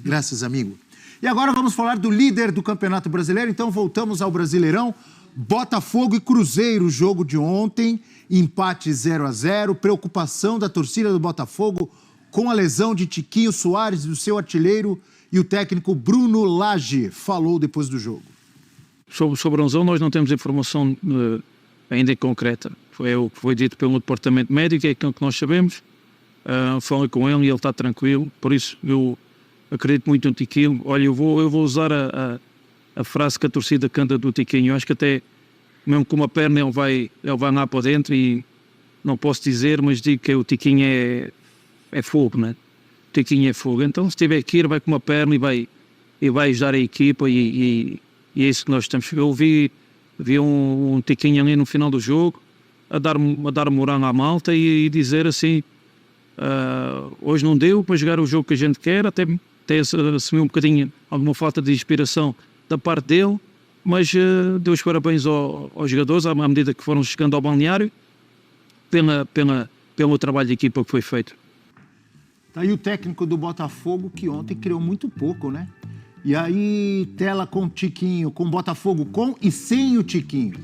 Graças, amigo. E agora vamos falar do líder do Campeonato Brasileiro. Então voltamos ao Brasileirão. Botafogo e Cruzeiro, jogo de ontem, empate 0-0, preocupação da torcida do Botafogo com a lesão de Tiquinho Soares, do seu artilheiro, e o técnico Bruno Lage falou depois do jogo. Sobre a lesão, nós não temos informação ainda concreta. Foi o que foi dito pelo departamento médico, é aquilo que nós sabemos. Falei com ele e ele está tranquilo, por isso eu acredito muito no Tiquinho. Olha, eu vou usar a frase que a torcida canta do Tiquinho. Eu acho que até, mesmo com uma perna, ele vai lá para dentro e não posso dizer, mas digo que o Tiquinho é fogo, né? O Tiquinho é fogo. Então, se tiver que ir, vai com uma perna e vai ajudar a equipa e é isso que nós estamos. Eu vi um Tiquinho ali no final do jogo a dar moral à malta e dizer assim, hoje não deu para jogar o jogo que a gente quer, até assumir um bocadinho alguma falta de inspiração da parte dele, mas deu os parabéns aos jogadores à medida que foram chegando ao balneário pelo trabalho de equipa que foi feito. Tá aí o técnico do Botafogo, que ontem criou muito pouco, né? E aí, tela com o Tiquinho, com o Botafogo com e sem o Tiquinho.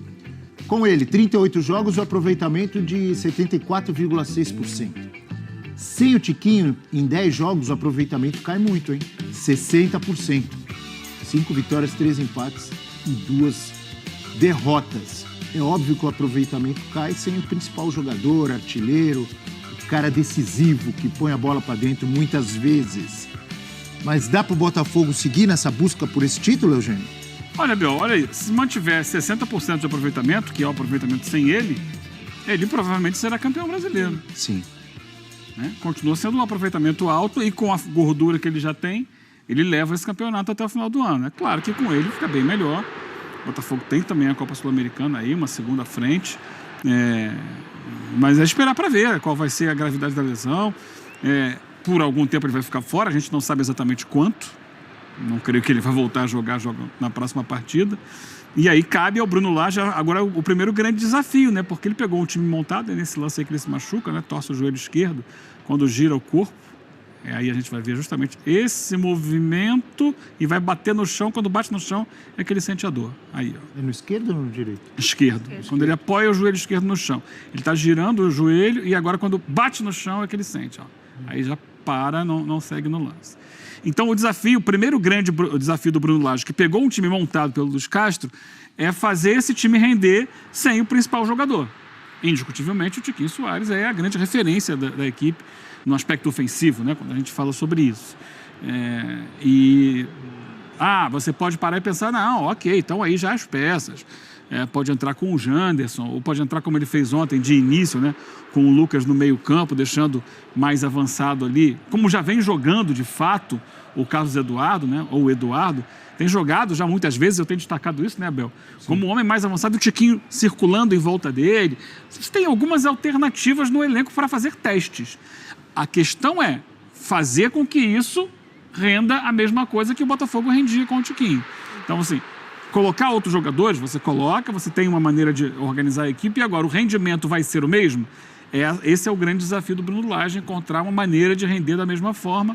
Com ele, 38 jogos, o aproveitamento de 74,6%. Sem o Tiquinho, em 10 jogos, o aproveitamento cai muito, hein? 60%. 5 vitórias, 3 empates e 2 derrotas. É óbvio que o aproveitamento cai sem o principal jogador, artilheiro, o cara decisivo que põe a bola para dentro muitas vezes. Mas dá para o Botafogo seguir nessa busca por esse título, Eugênio? Olha, Bel, olha aí, se mantiver 60% de aproveitamento, que é o aproveitamento sem ele provavelmente será campeão brasileiro. Sim. Né? Continua sendo um aproveitamento alto e com a gordura que ele já tem, ele leva esse campeonato até o final do ano. É claro que com ele fica bem melhor. O Botafogo tem também a Copa Sul-Americana aí, uma segunda frente. Mas é esperar para ver qual vai ser a gravidade da lesão. Por algum tempo ele vai ficar fora, a gente não sabe exatamente quanto. Não creio que ele vai voltar a jogar na próxima partida. E aí cabe ao Bruno Lage agora o primeiro grande desafio, né? Porque ele pegou um time montado, e nesse lance aí que ele se machuca, né? Torce o joelho esquerdo, quando gira o corpo. Aí a gente vai ver justamente esse movimento e vai bater no chão. Quando bate no chão é que ele sente a dor. Aí, ó. É no esquerdo ou no direito? Esquerdo. Quando ele apoia o joelho esquerdo no chão. Ele está girando o joelho e agora quando bate no chão é que ele sente, ó. Aí já para, não segue no lance. Então o primeiro grande desafio do Bruno Lage, que pegou um time montado pelo Luiz Castro, é fazer esse time render sem o principal jogador. Indiscutivelmente o Tiquinho Soares é a grande referência da equipe no aspecto ofensivo, né, quando a gente fala sobre isso. Você pode parar e pensar, não, ok, então aí já as peças. Pode entrar com o Janderson, ou pode entrar como ele fez ontem, de início, né, com o Lucas no meio campo, deixando mais avançado ali. Como já vem jogando, de fato, o Carlos Eduardo, né, ou o Eduardo, tem jogado já muitas vezes, eu tenho destacado isso, né, Abel? Sim. Como um homem mais avançado, o Tiquinho circulando em volta dele. Vocês têm algumas alternativas no elenco para fazer testes. A questão é fazer com que isso renda a mesma coisa que o Botafogo rendia com o Tiquinho. Então, assim, colocar outros jogadores, você coloca, você tem uma maneira de organizar a equipe e agora o rendimento vai ser o mesmo? Esse é o grande desafio do Bruno Lage, encontrar uma maneira de render da mesma forma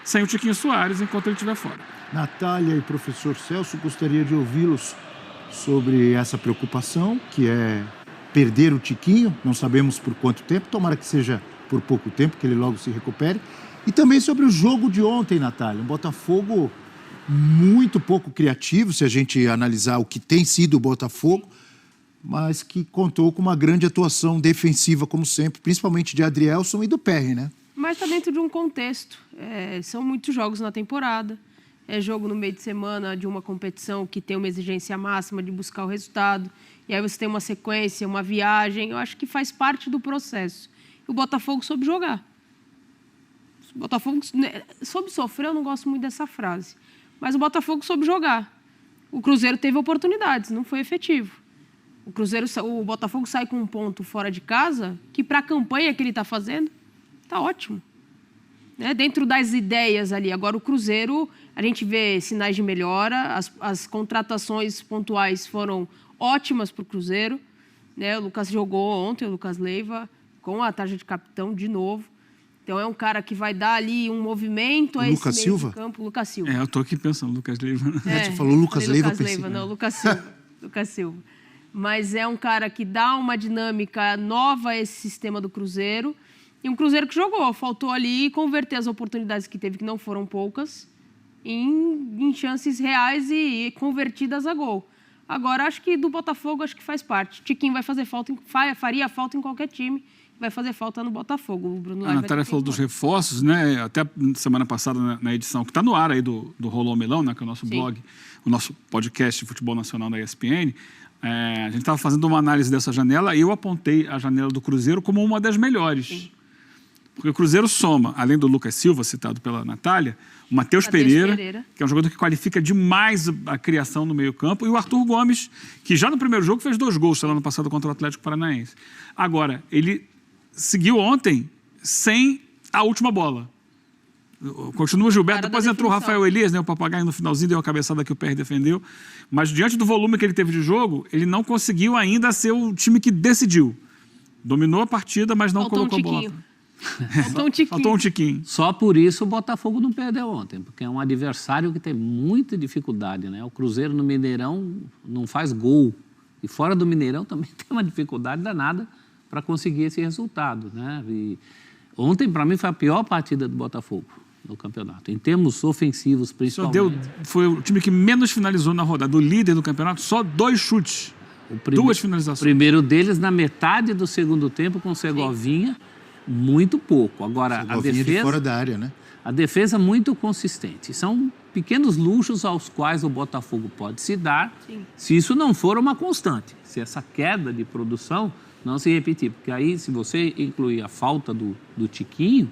sem o Tiquinho Soares enquanto ele estiver fora. Natália e professor Celso, gostaria de ouvi-los sobre essa preocupação, que é perder o Tiquinho, não sabemos por quanto tempo, tomara que seja por pouco tempo, que ele logo se recupere. E também sobre o jogo de ontem, Natália, um Botafogo muito pouco criativo, se a gente analisar o que tem sido o Botafogo, mas que contou com uma grande atuação defensiva, como sempre, principalmente de Adrielson e do Perry, né? Mas está dentro de um contexto. São muitos jogos na temporada. É jogo no meio de semana de uma competição que tem uma exigência máxima de buscar o resultado. E aí você tem uma sequência, uma viagem. Eu acho que faz parte do processo. E o Botafogo soube jogar. O Botafogo soube sofrer, eu não gosto muito dessa frase. Mas o Botafogo soube jogar. O Cruzeiro teve oportunidades, não foi efetivo. O Botafogo sai com um ponto fora de casa, que para a campanha que ele está fazendo, está ótimo. Dentro das ideias ali. Agora o Cruzeiro, a gente vê sinais de melhora, as contratações pontuais foram ótimas para o Cruzeiro. O Lucas jogou ontem, o Lucas Leiva, com a tarja de capitão de novo. Então é um cara que vai dar ali um movimento a esse Lucas meio Silva? de campo. Lucas Silva. Eu tô aqui pensando, Lucas Leiva. Você falou Lucas falei Leiva, Lucas eu pensei. Leiva, não, Lucas Silva. Lucas Silva. Mas é um cara que dá uma dinâmica nova a esse sistema do Cruzeiro. E um Cruzeiro que jogou, faltou ali converter as oportunidades que teve, que não foram poucas, em chances reais e convertidas a gol. Agora, acho que do Botafogo, acho que faz parte. Tiquinho vai fazer falta, faria falta em qualquer time, vai fazer falta no Botafogo. O Bruno A Natália falou dos reforços, né? Até semana passada, na edição que está no ar aí do Rolô Milão, né? Que é o nosso blog, o nosso podcast de futebol nacional da ESPN. A gente estava fazendo uma análise dessa janela e eu apontei a janela do Cruzeiro como uma das melhores. Sim. Porque o Cruzeiro soma, além do Lucas Silva, citado pela Natália, o Matheus Pereira, que é um jogador que qualifica demais a criação no meio-campo, e o Arthur Gomes, que já no primeiro jogo fez 2 gols, no ano passado contra o Atlético Paranaense. Agora, ele seguiu ontem sem a última bola. Continua o Gilberto, depois entrou o Rafael Elias, né, o papagaio no finalzinho, deu uma cabeçada que o PR defendeu. Mas diante do volume que ele teve de jogo, ele não conseguiu ainda ser o time que decidiu. Dominou a partida, mas não colocou a bola. Faltou um tiquinho. Só por isso o Botafogo não perdeu ontem, porque é um adversário que tem muita dificuldade, né? O Cruzeiro no Mineirão não faz gol. E fora do Mineirão também tem uma dificuldade danada para conseguir esse resultado, né? E ontem, para mim, foi a pior partida do Botafogo no campeonato, em termos ofensivos, principalmente. Foi o time que menos finalizou na rodada. Do líder do campeonato, só 2 chutes. 2 finalizações. O primeiro deles na metade do segundo tempo com o Segovinha, muito pouco. Agora, a defesa de fora da área, né? A defesa muito consistente. São pequenos luxos aos quais o Botafogo pode se dar, se isso não for uma constante. Se essa queda de produção não se repetir. Porque aí, se você incluir a falta do Tiquinho,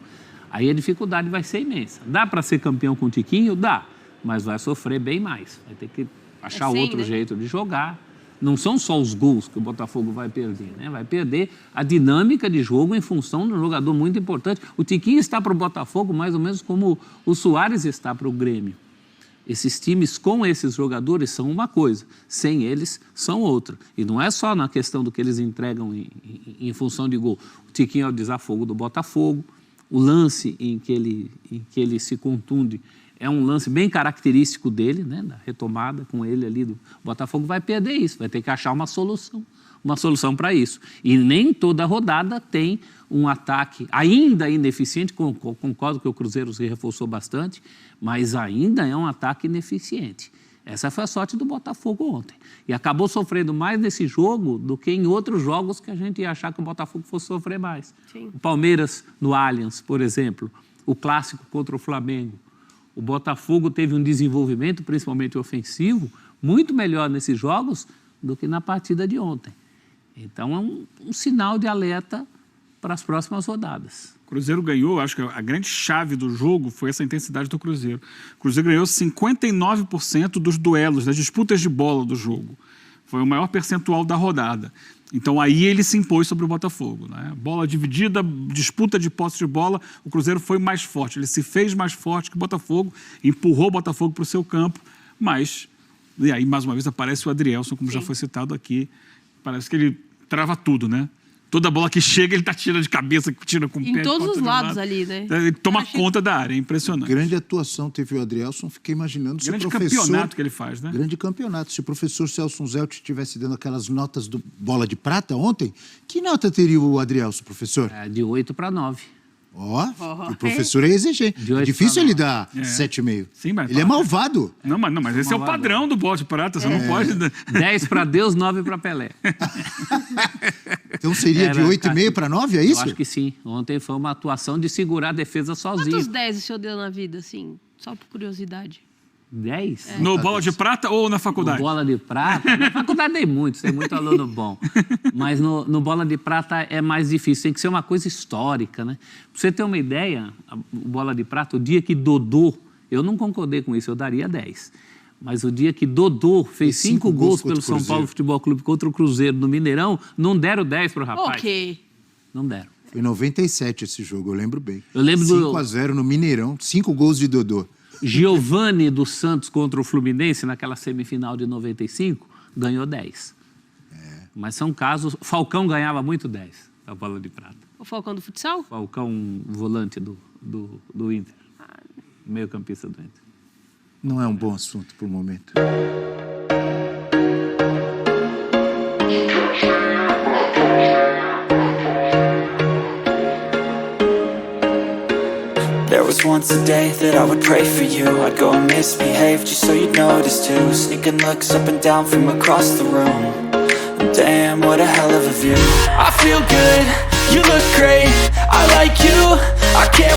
aí a dificuldade vai ser imensa. Dá para ser campeão com o Tiquinho? Dá. Mas vai sofrer bem mais. Vai ter que achar outro jeito de jogar. Não são só os gols que o Botafogo vai perder, né? Vai perder a dinâmica de jogo em função de um jogador muito importante. O Tiquinho está para o Botafogo mais ou menos como o Soares está para o Grêmio. Esses times com esses jogadores são uma coisa, sem eles são outra. E não é só na questão do que eles entregam em função de gol. O Tiquinho é o desafogo do Botafogo, o lance em que ele se contunde é um lance bem característico dele, né, da retomada com ele ali do Botafogo. Vai perder isso, vai ter que achar uma solução para isso. E nem toda rodada tem um ataque ainda ineficiente, concordo que o Cruzeiro se reforçou bastante, mas ainda é um ataque ineficiente. Essa foi a sorte do Botafogo ontem. E acabou sofrendo mais nesse jogo do que em outros jogos que a gente ia achar que o Botafogo fosse sofrer mais. Sim. O Palmeiras no Allianz, por exemplo, o clássico contra o Flamengo. O Botafogo teve um desenvolvimento, principalmente ofensivo, muito melhor nesses jogos do que na partida de ontem. Então, é um sinal de alerta para as próximas rodadas. O Cruzeiro ganhou, acho que a grande chave do jogo foi essa intensidade do Cruzeiro. O Cruzeiro ganhou 59% dos duelos, das disputas de bola do jogo. Foi o maior percentual da rodada. Então, aí ele se impôs sobre o Botafogo, né? Bola dividida, disputa de posse de bola, o Cruzeiro foi mais forte. Ele se fez mais forte que o Botafogo, empurrou o Botafogo para o seu campo, mas... E aí, mais uma vez, aparece o Adrielson, como já foi citado aqui. Parece que ele trava tudo, né? Toda bola que chega, ele tira de cabeça, tira com o pé. Em todos os lados ali, né? Ele toma conta da área, é impressionante. Grande atuação teve o Adrielson, fiquei imaginando se o professor... Grande campeonato que ele faz, né? Grande campeonato. Se o professor Celso Zelt estivesse dando aquelas notas do Bola de Prata ontem, que nota teria o Adrielson, professor? De 8 para 9. O professor é exigente. É difícil ele dar 7,5. Sim, mas ele é malvado. Mas esse é o padrão do Bola de Prata, você não pode... 10 para Deus, 9 para Pelé. Então seria de 8,5 para 9, é isso? Eu acho que sim. Ontem foi uma atuação de segurar a defesa sozinho. Quantos 10 o senhor deu na vida, assim? Só por curiosidade. 10? No Bola de Prata ou na faculdade? No Bola de Prata. Na faculdade tem muito aluno bom. Mas no Bola de Prata é mais difícil, tem que ser uma coisa histórica, né? Pra você ter uma ideia, o Bola de Prata, o dia que Dodô, eu não concordei com isso, eu daria 10. Mas o dia que Dodô fez 5 gols pelo São Paulo Futebol Clube contra o Cruzeiro no Mineirão, não deram 10 pro rapaz. Ok. Não deram. Foi em 97 esse jogo, eu lembro bem. Eu lembro 5-0 no Mineirão, 5 gols de Dodô. Giovani dos Santos contra o Fluminense, naquela semifinal de 95, ganhou 10. Mas são casos... Falcão ganhava muito 10, a Bola de Prata. O Falcão do futsal? Falcão, volante do Inter. Meio campista do Inter. Não é um bom assunto pro momento. There was once a day that I would pray for you. I'd go and misbehave just so you'd notice too. Sneaking looks up and down from across the room. And damn, what a hell of a view. I feel good, you look great, I like you, I can't